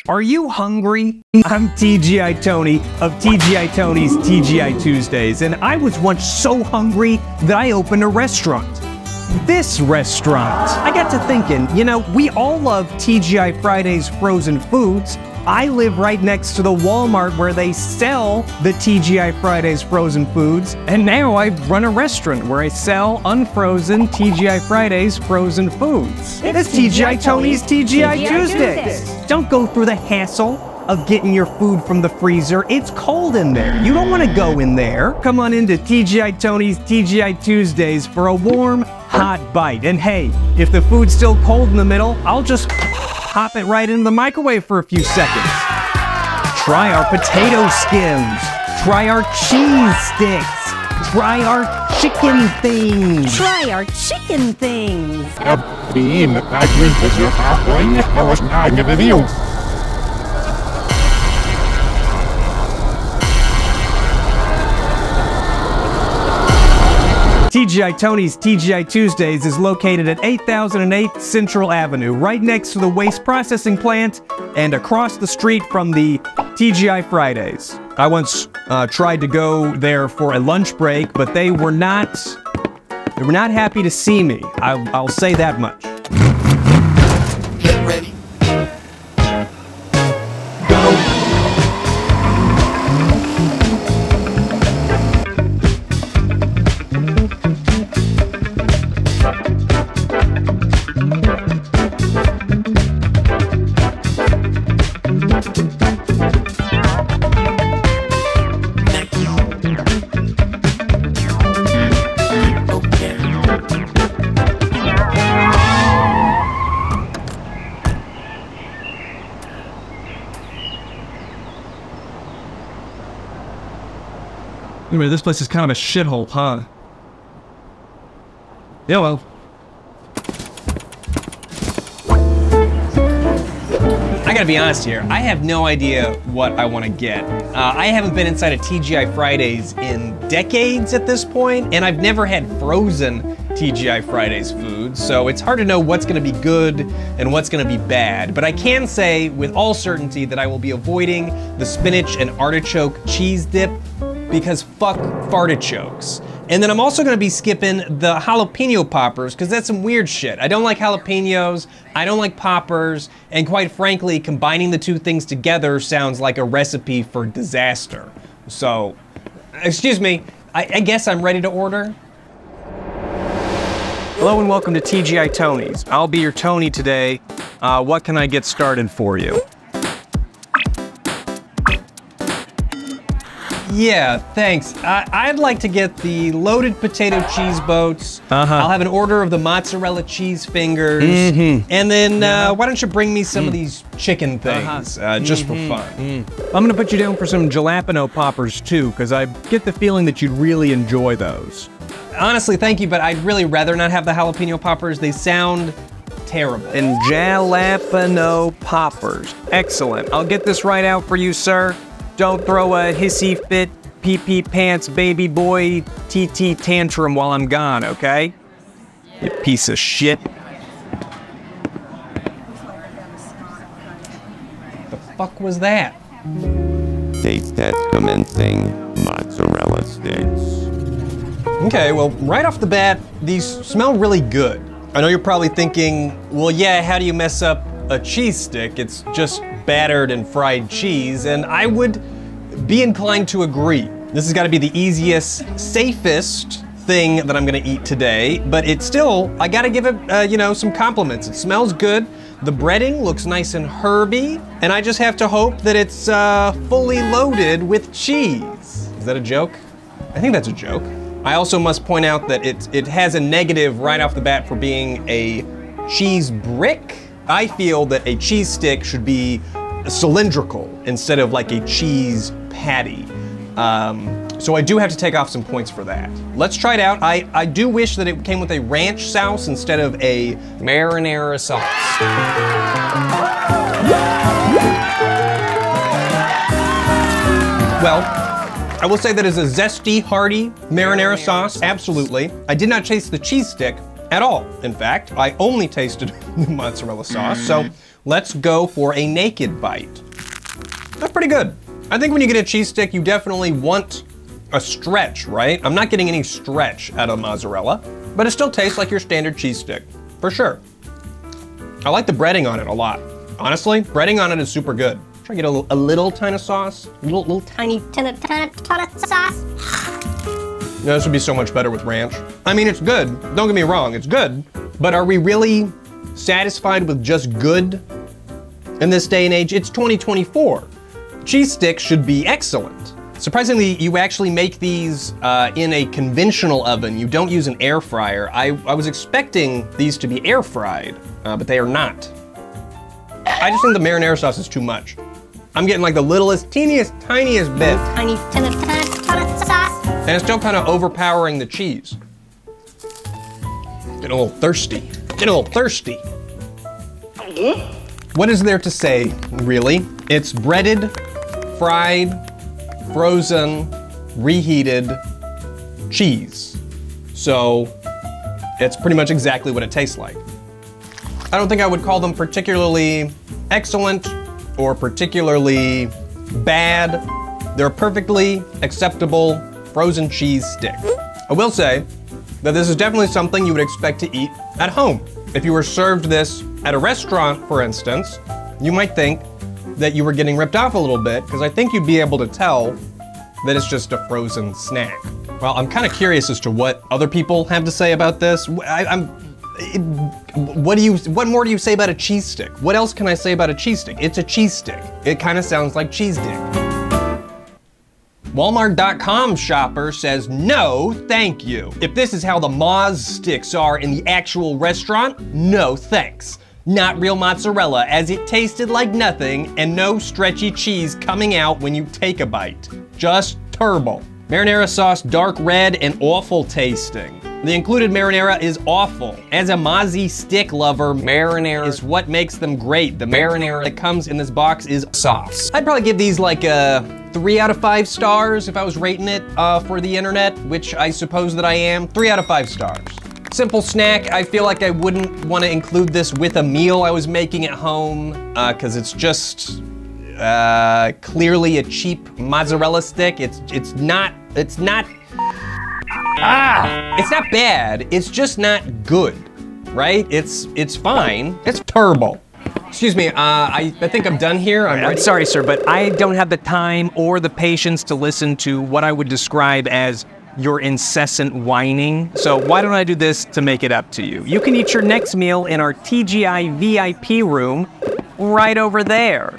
Are you hungry? I'm TGI Tony of TGI Tony's TGI Tuesdays, and I was once so hungry that I opened a restaurant. This restaurant. I got to thinking, you know, we all love TGI Fridays frozen foods. I live right next to the Walmart where they sell the TGI Fridays frozen foods, and now I run a restaurant where I sell unfrozen TGI Fridays frozen foods. It's TGI Tony's TGI Tuesdays. Don't go through the hassle of getting your food from the freezer. It's cold in there. You don't want to go in there. Come on into TGI Tony's TGI Tuesdays for a warm, hot bite. And hey, if the food's still cold in the middle, I'll just pop it right into the microwave for a few seconds. Try our potato skins. Try our cheese sticks. Try our chicken things. Try our chicken things. TGI Tony's TGI Tuesdays is located at 8008 Central Avenue, right next to the waste processing plant and across the street from the TGI Fridays. I once tried to go there for a lunch break, but they were not happy to see me. I'll say that much. Get ready. Anyway, this place is kind of a shithole, huh? Yeah, well. I gotta be honest here, I have no idea what I want to get. I haven't been inside a TGI Fridays in decades at this point, and I've never had frozen TGI Fridays food, so it's hard to know what's gonna be good and what's gonna be bad. But I can say with all certainty that I will be avoiding the spinach and artichoke cheese dip because fuck fartichokes. And then I'm also gonna be skipping the jalapeno poppers because that's some weird shit. I don't like jalapenos, I don't like poppers, and quite frankly, combining the two things together sounds like a recipe for disaster. So, excuse me, I guess I'm ready to order. Hello and welcome to TGI Tony's. I'll be your Tony today. What can I get started for you? Yeah, thanks. I'd like to get the loaded potato cheese boats. I'll have an order of the mozzarella cheese fingers. And then why don't you bring me some of these chicken things, just for fun. I'm gonna put you down for some jalapeno poppers too, because I get the feeling that you'd really enjoy those. Honestly, thank you, but I'd really rather not have the jalapeno poppers. They sound terrible. And jalapeno poppers. Excellent. I'll get this right out for you, sir. Don't throw a hissy fit, pee-pee pants, baby boy, TT tantrum while I'm gone, okay? You piece of shit. The fuck was that? Taste test commencing. Mozzarella sticks. Okay, well, right off the bat, these smell really good. I know you're probably thinking, well, yeah, how do you mess up a cheese stick? It's just battered and fried cheese, and I would be inclined to agree. This has got to be the easiest, safest thing that I'm gonna eat today, but it's still, I gotta give it, you know, some compliments. It smells good, the breading looks nice and herby, and I just have to hope that it's fully loaded with cheese. Is that a joke? I think that's a joke. I also must point out that it has a negative right off the bat for being a cheese brick. I feel that a cheese stick should be cylindrical instead of like a cheese patty. So I do have to take off some points for that. Let's try it out. I do wish that it came with a ranch sauce instead of a marinara sauce. Well, I will say that is a zesty, hearty marinara sauce, absolutely. I did not taste the cheese stick, at all. In fact, I only tasted the mozzarella sauce, so let's go for a naked bite. That's pretty good. I think when you get a cheese stick, you definitely want a stretch, right? I'm not getting any stretch out of mozzarella, but it still tastes like your standard cheese stick, for sure. I like the breading on it a lot. Honestly, breading on it is super good. Try to get a little tiny sauce, little tiny Sauce. No, this would be so much better with ranch. I mean, it's good, don't get me wrong, it's good, but are we really satisfied with just good in this day and age? It's 2024. Cheese sticks should be excellent. Surprisingly, you actually make these in a conventional oven. You don't use an air fryer. I was expecting these to be air fried, but they are not. I just think the marinara sauce is too much. I'm getting like the littlest, teeniest, tiniest bit. Tiny sauce. And it's still kind of overpowering the cheese. Getting a little thirsty. Getting a little thirsty. What is there to say, really? It's breaded, fried, frozen, reheated cheese. So it's pretty much exactly what it tastes like. I don't think I would call them particularly excellent or particularly bad. They're a perfectly acceptable frozen cheese stick. I will say that this is definitely something you would expect to eat at home. If you were served this at a restaurant, for instance, you might think that you were getting ripped off a little bit, because I think you'd be able to tell that it's just a frozen snack. Well, I'm kind of curious as to what other people have to say about this. What more do you say about a cheese stick? What else can I say about a cheese stick? It's a cheese stick. It kind of sounds like cheese dick. Walmart.com shopper says, no, thank you. If this is how the Moz sticks are in the actual restaurant, no thanks. Not real mozzarella, as it tasted like nothing, and no stretchy cheese coming out when you take a bite. Just turbo. Marinara sauce, dark red and awful tasting. The included marinara is awful. As a Mozzie stick lover, marinara is what makes them great. The marinara that comes in this box is sauce. I'd probably give these like a 3 out of 5 stars if I was rating it for the internet, which I suppose that I am. 3 out of 5 stars. Simple snack. I feel like I wouldn't want to include this with a meal I was making at home, because it's just clearly a cheap mozzarella stick. It's not bad. It's just not good, right? It's fine. It's turbo. Excuse me, I think I'm done here. I'm sorry, sir, but I don't have the time or the patience to listen to what I would describe as your incessant whining. So why don't I do this to make it up to you? You can eat your next meal in our TGI VIP room right over there.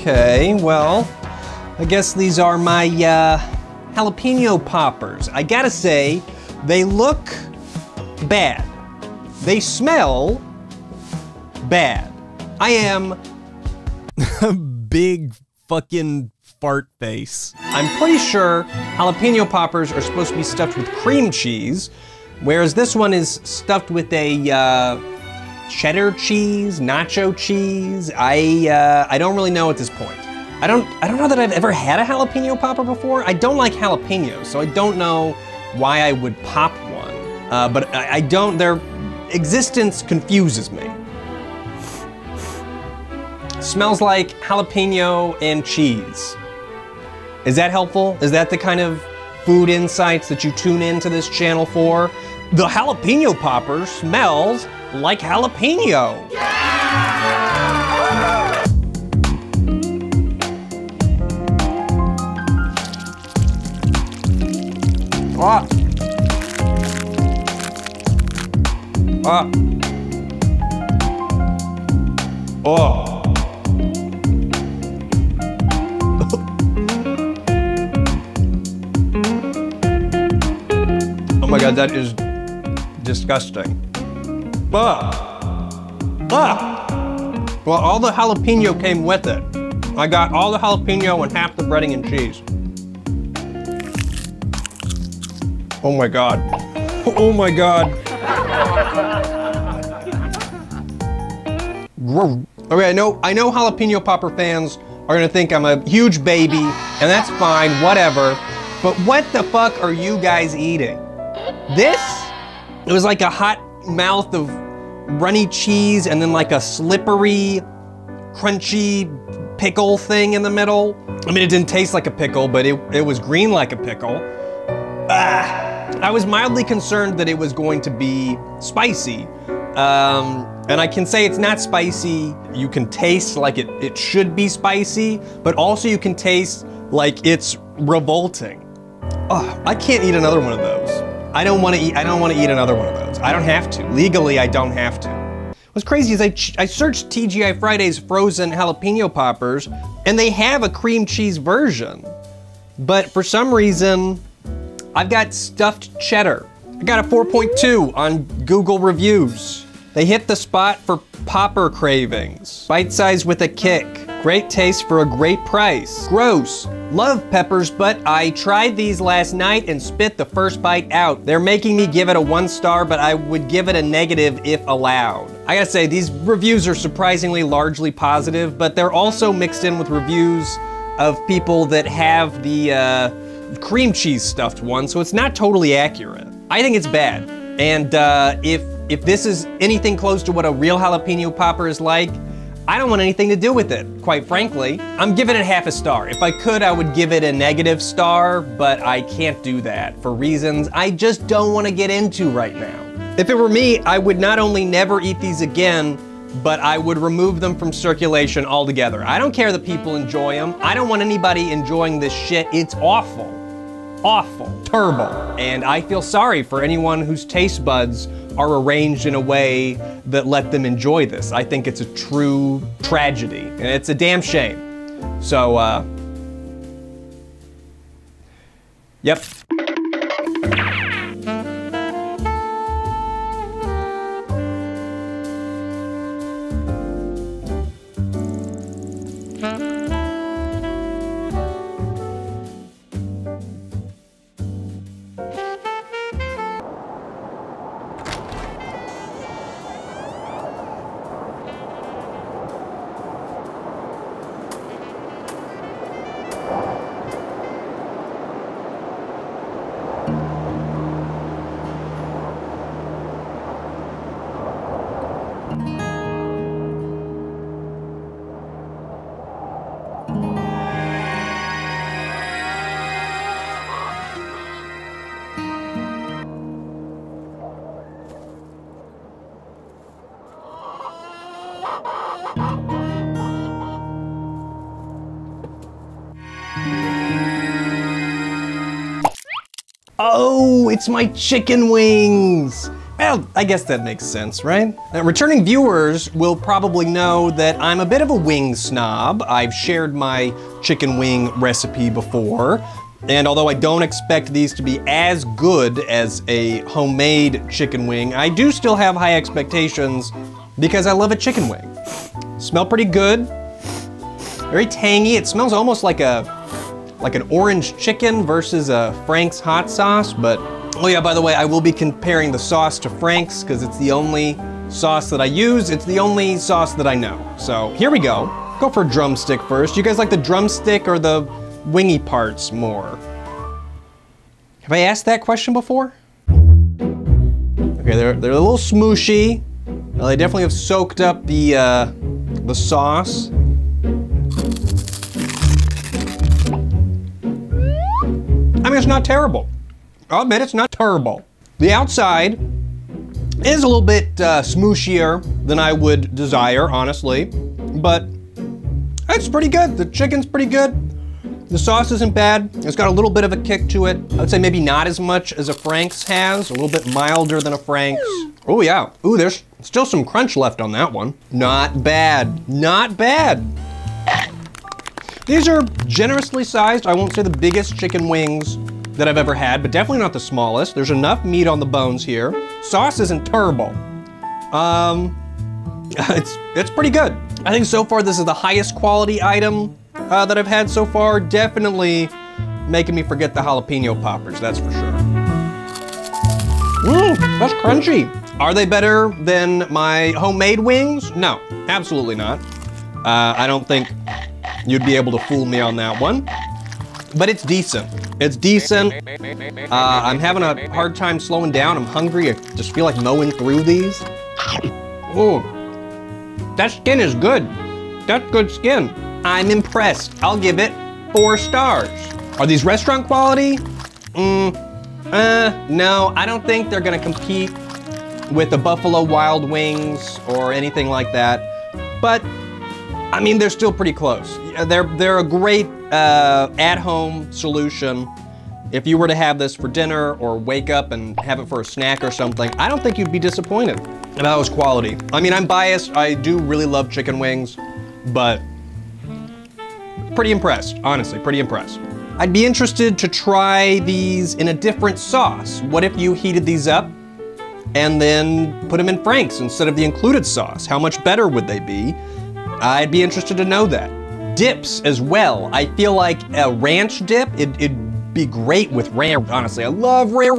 Okay, well, I guess these are my jalapeno poppers. I gotta say, they look bad. They smell bad. I am a big fucking fart face. I'm pretty sure jalapeno poppers are supposed to be stuffed with cream cheese, whereas this one is stuffed with a cheddar cheese, nacho cheese. I don't really know at this point. I don't know that I've ever had a jalapeno popper before. I don't like jalapenos, so I don't know why I would pop one. But I don't, their existence confuses me. Smells like jalapeno and cheese. Is that helpful? Is that the kind of food insights that you tune into this channel for? The jalapeno popper smells like jalapeno. Ah. Ah. Oh. God, that is disgusting. Ugh. Ugh. Well, all the jalapeno came with it. I got all the jalapeno and half the breading and cheese. Oh my God. Oh my God. Okay, I know jalapeno popper fans are gonna think I'm a huge baby, and that's fine, whatever. But what the fuck are you guys eating? This? It was like a hot mouth of runny cheese and then like a slippery, crunchy pickle thing in the middle. I mean, it didn't taste like a pickle, but it was green like a pickle. Ah. I was mildly concerned that it was going to be spicy. And I can say it's not spicy. You can taste like it should be spicy, but also you can taste like it's revolting. Oh, I can't eat another one of those. I don't want to eat another one of those. I don't have to. Legally, I don't have to. What's crazy is I searched TGI Fridays frozen jalapeno poppers, and they have a cream cheese version. But for some reason, I've got stuffed cheddar. I got a 4.2 on Google reviews. They hit the spot for popper cravings. Bite size with a kick. Great taste for a great price. Gross. Love peppers, but I tried these last night and spit the first bite out. They're making me give it a 1 star, but I would give it a negative if allowed. I gotta say, these reviews are surprisingly largely positive, but they're also mixed in with reviews of people that have the cream cheese stuffed one, so it's not totally accurate. I think it's bad. And if this is anything close to what a real jalapeno popper is like, I don't want anything to do with it, quite frankly. I'm giving it half a star. If I could, I would give it a negative star, but I can't do that for reasons I just don't want to get into right now. If it were me, I would not only never eat these again, but I would remove them from circulation altogether. I don't care that people enjoy them. I don't want anybody enjoying this shit. It's awful. Awful. Terrible. And I feel sorry for anyone whose taste buds are arranged in a way that let them enjoy this. I think it's a true tragedy, and it's a damn shame. So, yep. Oh, it's my chicken wings. Well, I guess that makes sense, right? Now, returning viewers will probably know that I'm a bit of a wing snob. I've shared my chicken wing recipe before, and although I don't expect these to be as good as a homemade chicken wing, I do still have high expectations because I love a chicken wing. Smell pretty good, very tangy. It smells almost like an orange chicken versus a Frank's hot sauce, but oh yeah, by the way, I will be comparing the sauce to Frank's because it's the only sauce that I use. It's the only sauce that I know. So here we go. Go for drumstick first. You guys like the drumstick or the wingy parts more? Have I asked that question before? Okay, they're a little smooshy. Well, they definitely have soaked up the sauce. I mean, it's not terrible. I'll admit it's not terrible. The outside is a little bit smooshier than I would desire, honestly, but it's pretty good. The chicken's pretty good. The sauce isn't bad. It's got a little bit of a kick to it. I'd say maybe not as much as a Frank's has, a little bit milder than a Frank's. Oh yeah, ooh, there's still some crunch left on that one. Not bad, not bad. These are generously sized. I won't say the biggest chicken wings that I've ever had, but definitely not the smallest. There's enough meat on the bones here. Sauce isn't terrible. It's pretty good. I think so far this is the highest quality item that I've had so far. Definitely making me forget the jalapeno poppers, that's for sure. That's crunchy. Are they better than my homemade wings? No, absolutely not. I don't think you'd be able to fool me on that one. But it's decent. It's decent. I'm having a hard time slowing down. I'm hungry. I just feel like mowing through these. Ooh, that skin is good. That's good skin. I'm impressed. I'll give it 4 stars. Are these restaurant quality? No, I don't think they're gonna compete with the Buffalo Wild Wings or anything like that. But, I mean, they're still pretty close. They're a great at-home solution. If you were to have this for dinner or wake up and have it for a snack or something, I don't think you'd be disappointed. And that was quality. I mean, I'm biased. I do really love chicken wings, but pretty impressed, honestly, pretty impressed. I'd be interested to try these in a different sauce. What if you heated these up and then put them in Frank's instead of the included sauce? How much better would they be? I'd be interested to know that. Dips as well. I feel like a ranch dip, it'd be great with ranch. Honestly, I love ranch.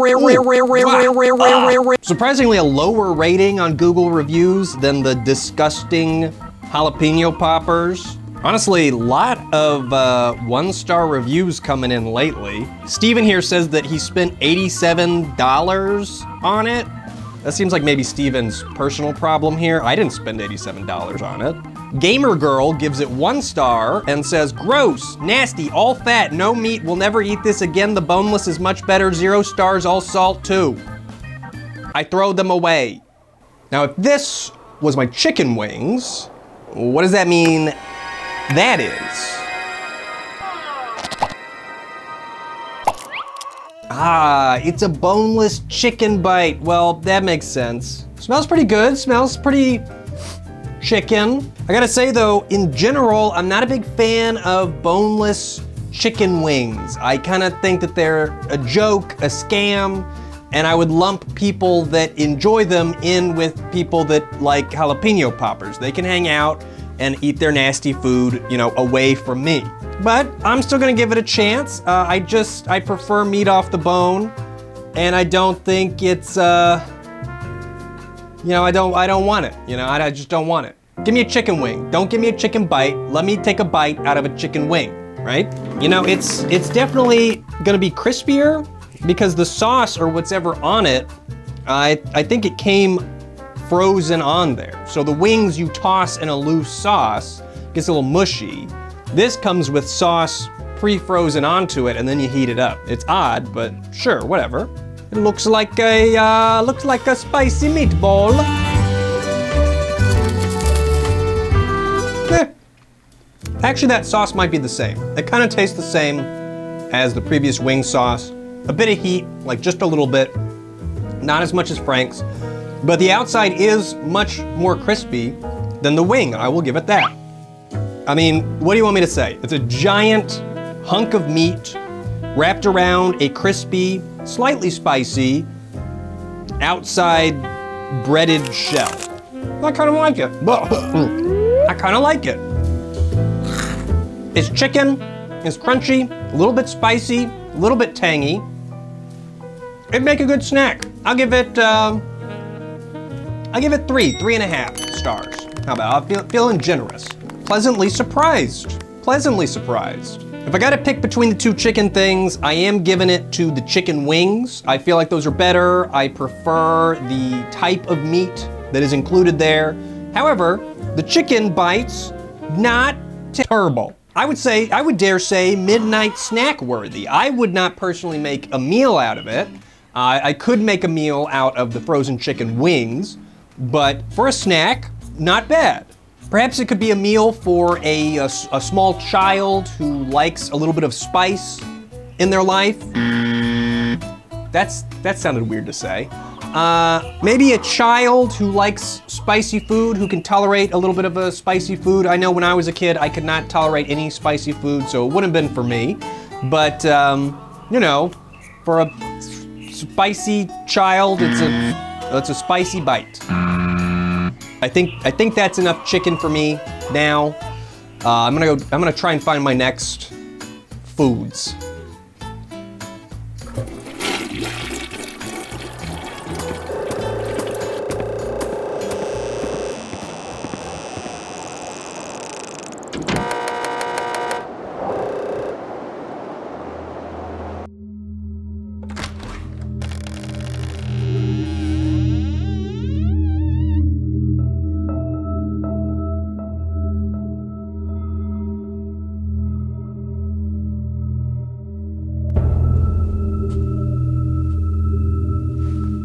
Surprisingly, a lower rating on Google reviews than the disgusting jalapeno poppers. Honestly, a lot of 1-star reviews coming in lately. Steven here says that he spent $87 on it. That seems like maybe Steven's personal problem here. I didn't spend $87 on it. Gamer Girl gives it 1 star and says, gross, nasty, all fat, no meat, will never eat this again. The boneless is much better, 0 stars, all salt too. I throw them away. Now, if this was my chicken wings, what does that mean that is? Ah, it's a boneless chicken bite. Well, that makes sense. Smells pretty good, smells pretty chicken. I gotta say though, in general, I'm not a big fan of boneless chicken wings. I kinda think that they're a joke, a scam, and I would lump people that enjoy them in with people that like jalapeno poppers. They can hang out and eat their nasty food, you know, away from me. But I'm still gonna give it a chance. I prefer meat off the bone, and I don't think it's, you know, I don't want it. You know, I just don't want it. Give me a chicken wing. Don't give me a chicken bite. Let me take a bite out of a chicken wing, right? You know, it's definitely gonna be crispier because the sauce or whatever on it, I think it came frozen on there. So the wings you toss in a loose sauce, gets a little mushy. This comes with sauce pre-frozen onto it and then you heat it up. It's odd, but sure, whatever. It looks like a spicy meatball. Actually, that sauce might be the same. It kind of tastes the same as the previous wing sauce. A bit of heat, like just a little bit. Not as much as Frank's, but the outside is much more crispy than the wing. I will give it that. I mean, what do you want me to say? It's a giant hunk of meat wrapped around a crispy, slightly spicy, outside breaded shell. I kind of like it. I kind of like it. It's chicken, it's crunchy, a little bit spicy, a little bit tangy. It'd make a good snack. I'll give it 3.5 stars. How about, I'm feeling generous. Pleasantly surprised, pleasantly surprised. If I gotta pick between the 2 chicken things, I am giving it to the chicken wings. I feel like those are better. I prefer the type of meat that is included there. However, the chicken bites, not terrible. I would dare say midnight snack worthy. I would not personally make a meal out of it. I could make a meal out of the frozen chicken wings, but for a snack, not bad. Perhaps it could be a meal for a small child who likes a little bit of spice in their life. That sounded weird to say. Maybe a child who likes spicy food, who can tolerate a little bit of a spicy food. I know when I was a kid, I could not tolerate any spicy food, so it wouldn't have been for me. But, you know, For a spicy child, it's a spicy bite. I think that's enough chicken for me now. I'm gonna try and find my next foods.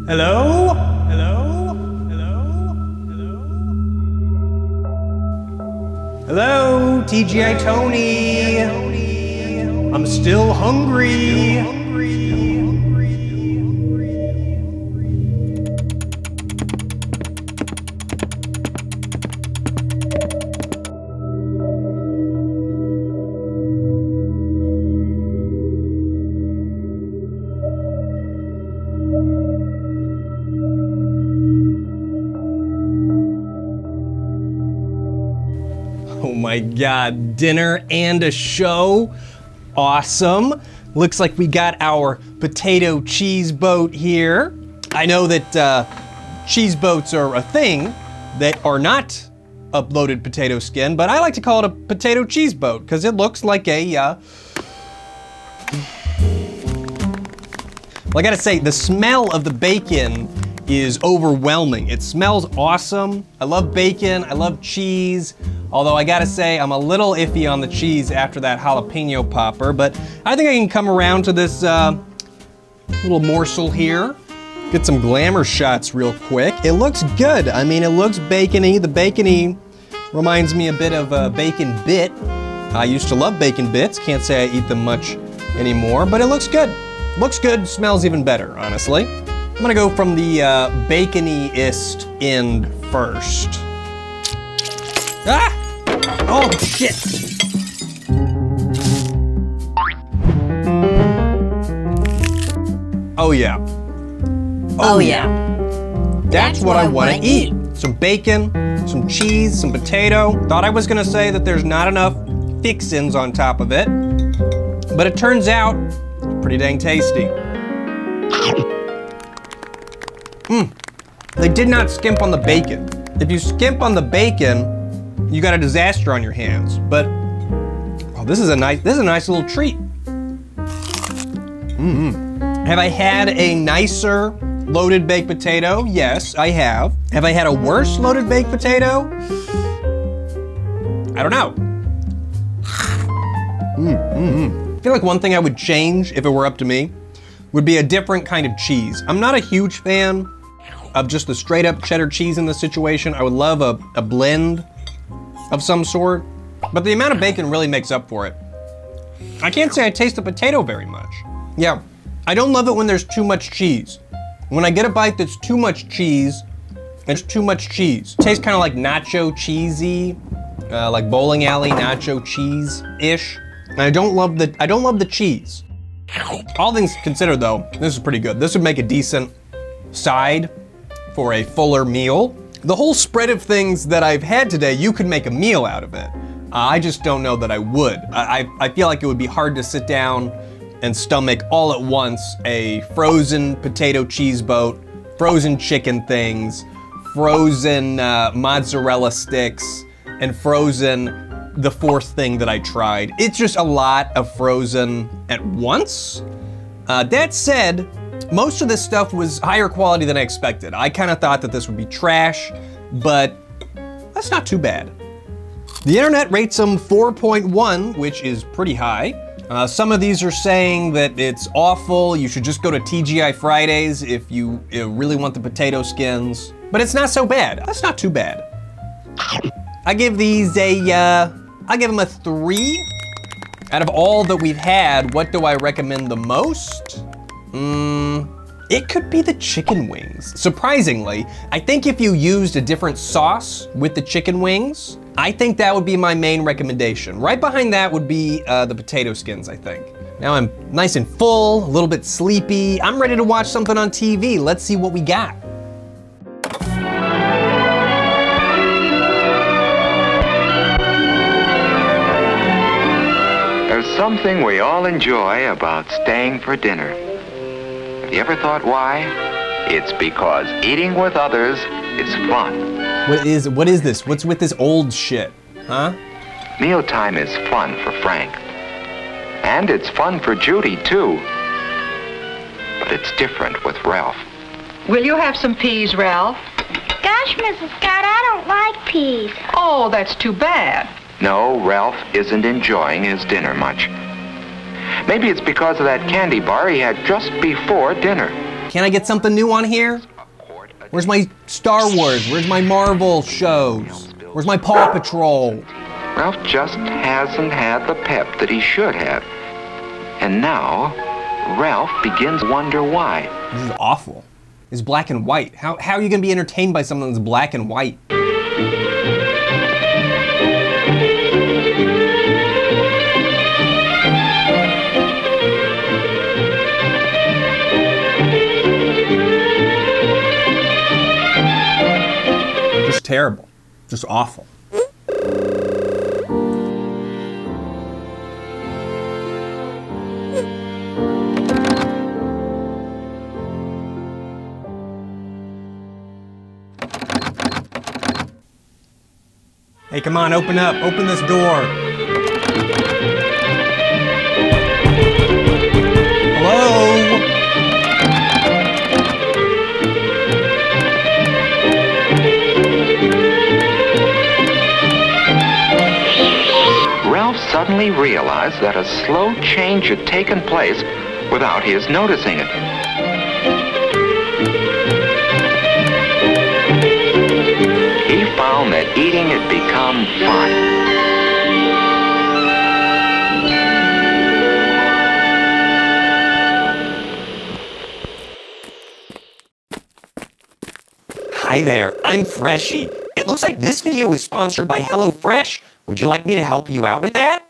Hello? Hello? Hello? Hello? Hello, TGI Tony. I'm still hungry. Oh my God, dinner and a show. Awesome. Looks like we got our potato cheese boat here. I know that cheese boats are a thing that are not a loaded potato skin, but I like to call it a potato cheese boat because it looks like a, well, I gotta say, the smell of the bacon is overwhelming. It smells awesome. I love bacon, I love cheese. Although I gotta say, I'm a little iffy on the cheese after that jalapeno popper, but I think I can come around to this little morsel here. Get some glamour shots real quick. It looks good. I mean, it looks bacony. The bacony reminds me a bit of a bacon bit. I used to love bacon bits. Can't say I eat them much anymore, but it looks good. Looks good, smells even better, honestly. I'm gonna go from the bacony-ist end first. Ah! Oh, shit! Oh, yeah. Oh yeah. That's what I want to eat. Some bacon, some cheese, some potato. Thought I was gonna say that there's not enough fixins on top of it, but it turns out pretty dang tasty. They did not skimp on the bacon. If you skimp on the bacon, you got a disaster on your hands. But oh, this is a nice little treat. Have I had a nicer loaded baked potato? Yes, I have. Have I had a worse loaded baked potato? I don't know. I feel like one thing I would change if it were up to me would be a different kind of cheese. I'm not a huge fan of just the straight up cheddar cheese in this situation. I would love a blend of some sort, but the amount of bacon really makes up for it. I can't say I taste the potato very much. Yeah, I don't love it when there's too much cheese. When I get a bite that's too much cheese, it's too much cheese. It tastes kind of like nacho cheesy, like bowling alley nacho cheese-ish. And I don't love the cheese. All things considered though, this is pretty good. This would make a decent side for a fuller meal. The whole spread of things that I've had today, you could make a meal out of it. I just don't know that I would. I feel like it would be hard to sit down and stomach all at once a frozen potato cheese boat, frozen chicken things, frozen mozzarella sticks, and frozen the fourth thing that I tried. It's just a lot of frozen at once. That said, most of this stuff was higher quality than I expected. I kind of thought that this would be trash, but that's not too bad. The internet rates them 4.1, which is pretty high. Some of these are saying that it's awful. You should just go to TGI Fridays if you really want the potato skins. But it's not so bad. That's not too bad. I give these I give them a 3. Out of all that we've had, what do I recommend the most? It could be the chicken wings. Surprisingly, I think if you used a different sauce with the chicken wings, I think that would be my main recommendation. Right behind that would be the potato skins, I think. Now I'm nice and full, a little bit sleepy. I'm ready to watch something on TV. Let's see what we got. There's something we all enjoy about staying for dinner. Have you ever thought why? It's because eating with others is fun. What is this? What's with this old shit? Huh? Mealtime is fun for Frank. And it's fun for Judy, too. But it's different with Ralph. Will you have some peas, Ralph? Gosh, Mrs. Scott, I don't like peas. Oh, that's too bad. No, Ralph isn't enjoying his dinner much. Maybe it's because of that candy bar he had just before dinner. Can I get something new on here? Where's my Star Wars? Where's my Marvel shows? Where's my Paw Patrol? Ralph just hasn't had the pep that he should have. And now, Ralph begins to wonder why. This is awful. It's black and white. How are you gonna be entertained by something that's black and white? Just terrible. Just awful. Hey, come on, open up. Open this door. Hello? Ralph suddenly realized that a slow change had taken place without his noticing it. He found that eating had become fun. Hi there, I'm Freshy. It looks like this video is sponsored by HelloFresh. Would you like me to help you out with that?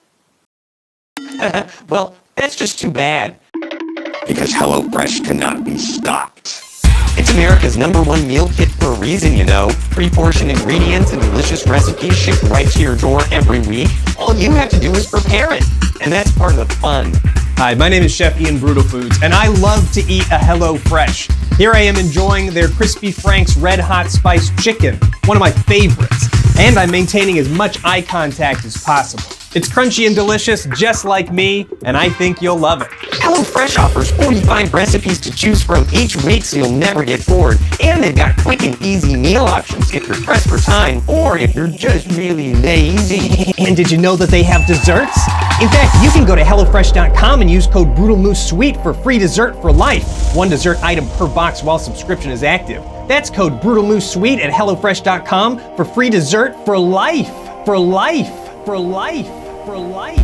Well, that's just too bad. Because HelloFresh cannot be stopped. It's America's #1 meal kit for a reason, you know. Pre-portioned ingredients and delicious recipes shipped right to your door every week. All you have to do is prepare it. And that's part of the fun. Hi, my name is Chef Ian Brutal Foods, and I love to eat a HelloFresh. Here I am enjoying their Crispy Frank's Red Hot Spiced Chicken, one of my favorites. And I'm maintaining as much eye contact as possible. It's crunchy and delicious, just like me, and I think you'll love it. HelloFresh offers 45 recipes to choose from each week so you'll never get bored. And they've got quick and easy meal options if you're pressed for time or if you're just really lazy. And did you know that they have desserts? In fact, you can go to HelloFresh.com and use code brutalmoose for free dessert for life. One dessert item per box while subscription is active. That's code brutalmoose at HelloFresh.com for free dessert for life. For life. For life. For life.